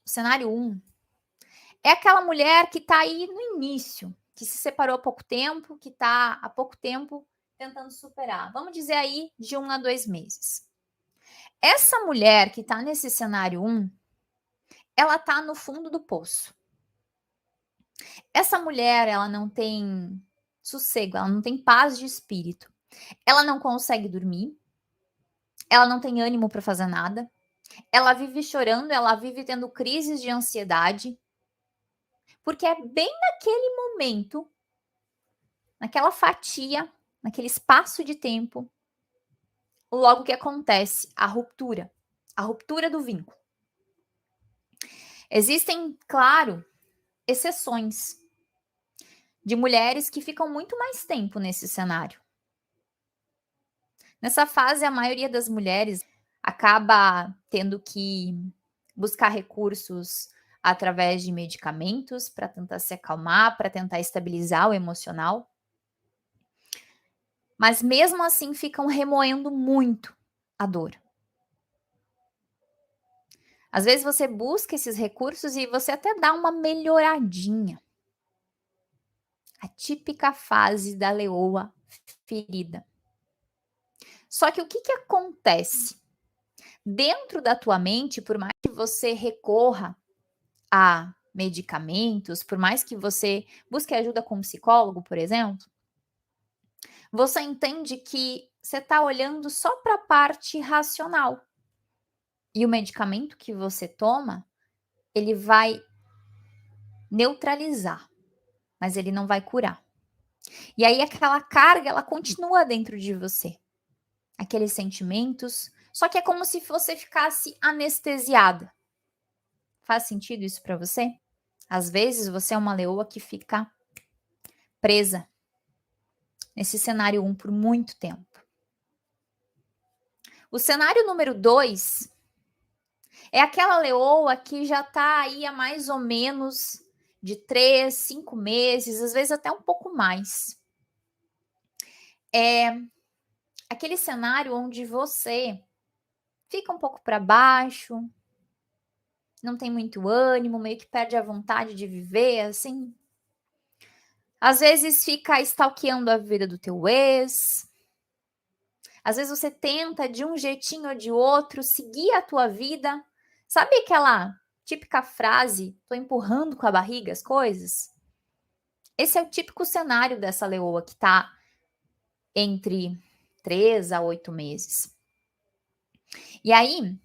O cenário 1 é aquela mulher que está aí no início, que se separou há pouco tempo, que está há pouco tempo tentando superar. Vamos dizer aí de 1 a 2 meses. Essa mulher que está nesse cenário 1, ela está no fundo do poço. Essa mulher, ela não tem sossego, ela não tem paz de espírito. Ela não consegue dormir, ela não tem ânimo para fazer nada, ela vive chorando, ela vive tendo crises de ansiedade, porque é bem naquele momento, naquela fatia, naquele espaço de tempo, logo que acontece a ruptura do vínculo. Existem, claro, exceções de mulheres que ficam muito mais tempo nesse cenário. Nessa fase, a maioria das mulheres acaba tendo que buscar recursos através de medicamentos para tentar se acalmar, para tentar estabilizar o emocional. Mas mesmo assim ficam remoendo muito a dor. Às vezes você busca esses recursos e você até dá uma melhoradinha. A típica fase da leoa ferida. Só que o que acontece? Dentro da tua mente, por mais que você recorra a medicamentos, por mais que você busque ajuda com um psicólogo, por exemplo, você entende que você está olhando só para a parte racional. E o medicamento que você toma, ele vai neutralizar, mas ele não vai curar. E aí aquela carga, ela continua dentro de você. Aqueles sentimentos, só que é como se você ficasse anestesiada. Faz sentido isso para você? Às vezes você é uma leoa que fica presa nesse cenário 1 por muito tempo. O cenário número 2 é aquela leoa que já está aí há mais ou menos de 3, 5 meses, às vezes até um pouco mais. É aquele cenário onde você fica um pouco para baixo, não tem muito ânimo, meio que perde a vontade de viver, assim. Às vezes fica stalkeando a vida do teu ex. Às vezes você tenta de um jeitinho ou de outro seguir a tua vida. Sabe aquela típica frase, tô empurrando com a barriga as coisas? Esse é o típico cenário dessa leoa que tá entre 3 a 8 meses. E aí,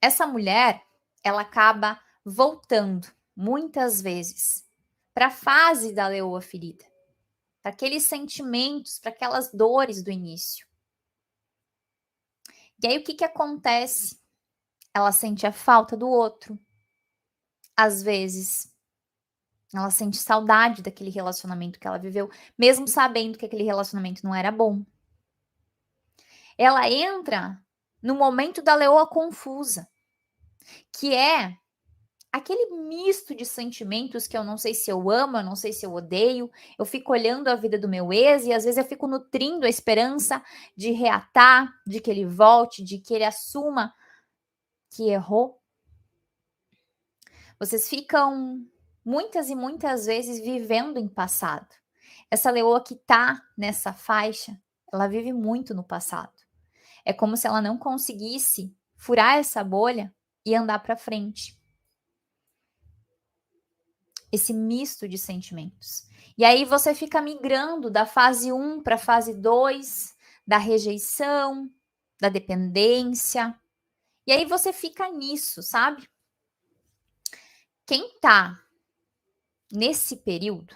essa mulher, ela acaba voltando muitas vezes para a fase da leoa ferida, para aqueles sentimentos, para aquelas dores do início. E aí o que acontece? Ela sente a falta do outro. Às vezes, ela sente saudade daquele relacionamento que ela viveu, mesmo sabendo que aquele relacionamento não era bom. Ela entra no momento da leoa confusa, que é aquele misto de sentimentos que eu não sei se eu amo, eu não sei se eu odeio. Eu fico olhando a vida do meu ex e às vezes eu fico nutrindo a esperança de reatar, de que ele volte, de que ele assuma que errou. Vocês ficam muitas e muitas vezes vivendo em passado. Essa leoa que tá nessa faixa, ela vive muito no passado. É como se ela não conseguisse furar essa bolha e andar para frente. Esse misto de sentimentos. E aí você fica migrando da fase 1 para a fase 2, da rejeição, da dependência. E aí você fica nisso, sabe? Quem tá nesse período,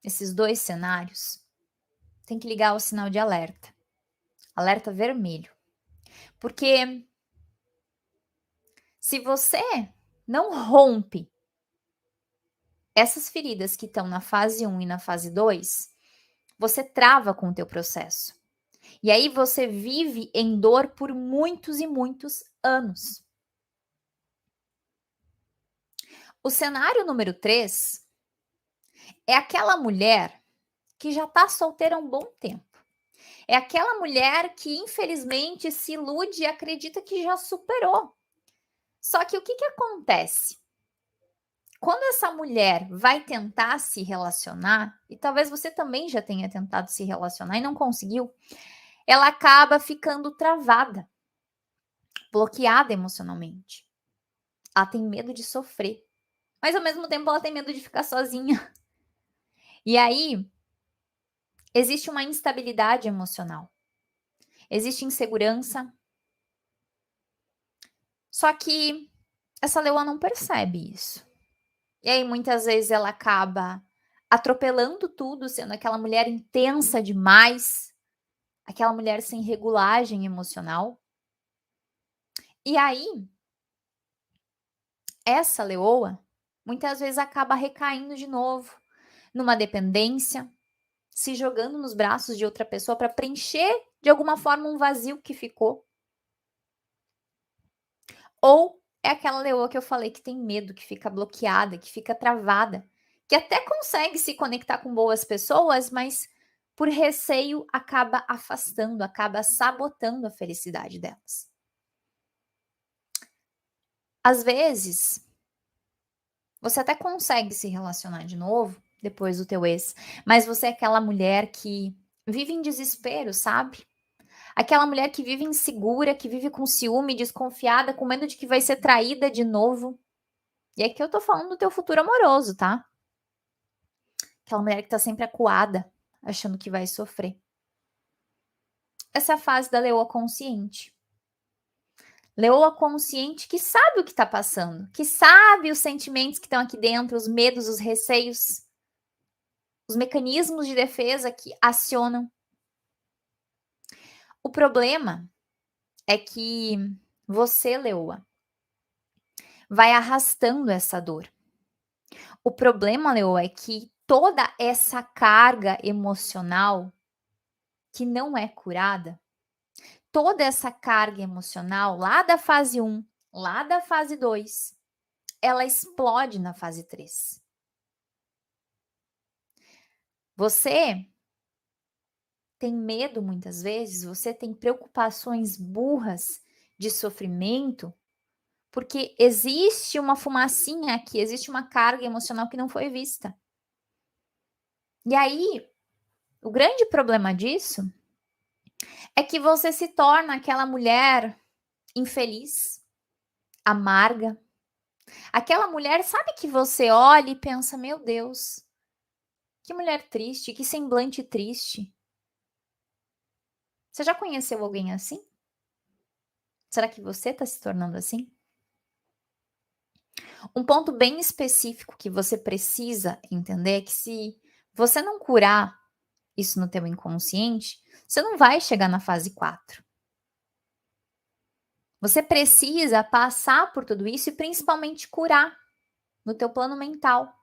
esses dois cenários, tem que ligar o sinal de alerta. Alerta vermelho. Porque se você não rompe essas feridas que estão na fase 1 e na fase 2, você trava com o teu processo. E aí você vive em dor por muitos e muitos anos. O cenário número 3 é aquela mulher que já está solteira há um bom tempo. É aquela mulher que infelizmente se ilude e acredita que já superou. Só que o que acontece? Quando essa mulher vai tentar se relacionar, e talvez você também já tenha tentado se relacionar e não conseguiu, ela acaba ficando travada, bloqueada emocionalmente. Ela tem medo de sofrer, mas ao mesmo tempo ela tem medo de ficar sozinha. E aí, existe uma instabilidade emocional, existe insegurança. Só que essa leoa não percebe isso. E aí muitas vezes ela acaba atropelando tudo, sendo aquela mulher intensa demais, aquela mulher sem regulagem emocional. E aí, essa leoa muitas vezes acaba recaindo de novo numa dependência, se jogando nos braços de outra pessoa para preencher de alguma forma um vazio que ficou. Ou é aquela leoa que eu falei que tem medo, que fica bloqueada, que fica travada, que até consegue se conectar com boas pessoas, mas por receio acaba afastando, acaba sabotando a felicidade delas. Às vezes, você até consegue se relacionar de novo depois do teu ex, mas você é aquela mulher que vive em desespero, sabe? Aquela mulher que vive insegura, que vive com ciúme, desconfiada, com medo de que vai ser traída de novo. E aqui eu tô falando do teu futuro amoroso, tá? Aquela mulher que tá sempre acuada, achando que vai sofrer. Essa é a fase da leoa consciente. Leoa consciente que sabe o que tá passando, que sabe os sentimentos que estão aqui dentro, os medos, os receios, os mecanismos de defesa que acionam. O problema é que você, leoa, vai arrastando essa dor. O problema, leoa, é que toda essa carga emocional que não é curada, toda essa carga emocional lá da fase 1, lá da fase 2, ela explode na fase 3. Você tem medo muitas vezes, você tem preocupações burras de sofrimento, porque existe uma fumacinha aqui, existe uma carga emocional que não foi vista. E aí, o grande problema disso é que você se torna aquela mulher infeliz, amarga, aquela mulher, sabe, que você olha e pensa: "Meu Deus, que mulher triste, que semblante triste". Você já conheceu alguém assim? Será que você está se tornando assim? Um ponto bem específico que você precisa entender é que se você não curar isso no teu inconsciente, você não vai chegar na fase 4. Você precisa passar por tudo isso e principalmente curar no teu plano mental.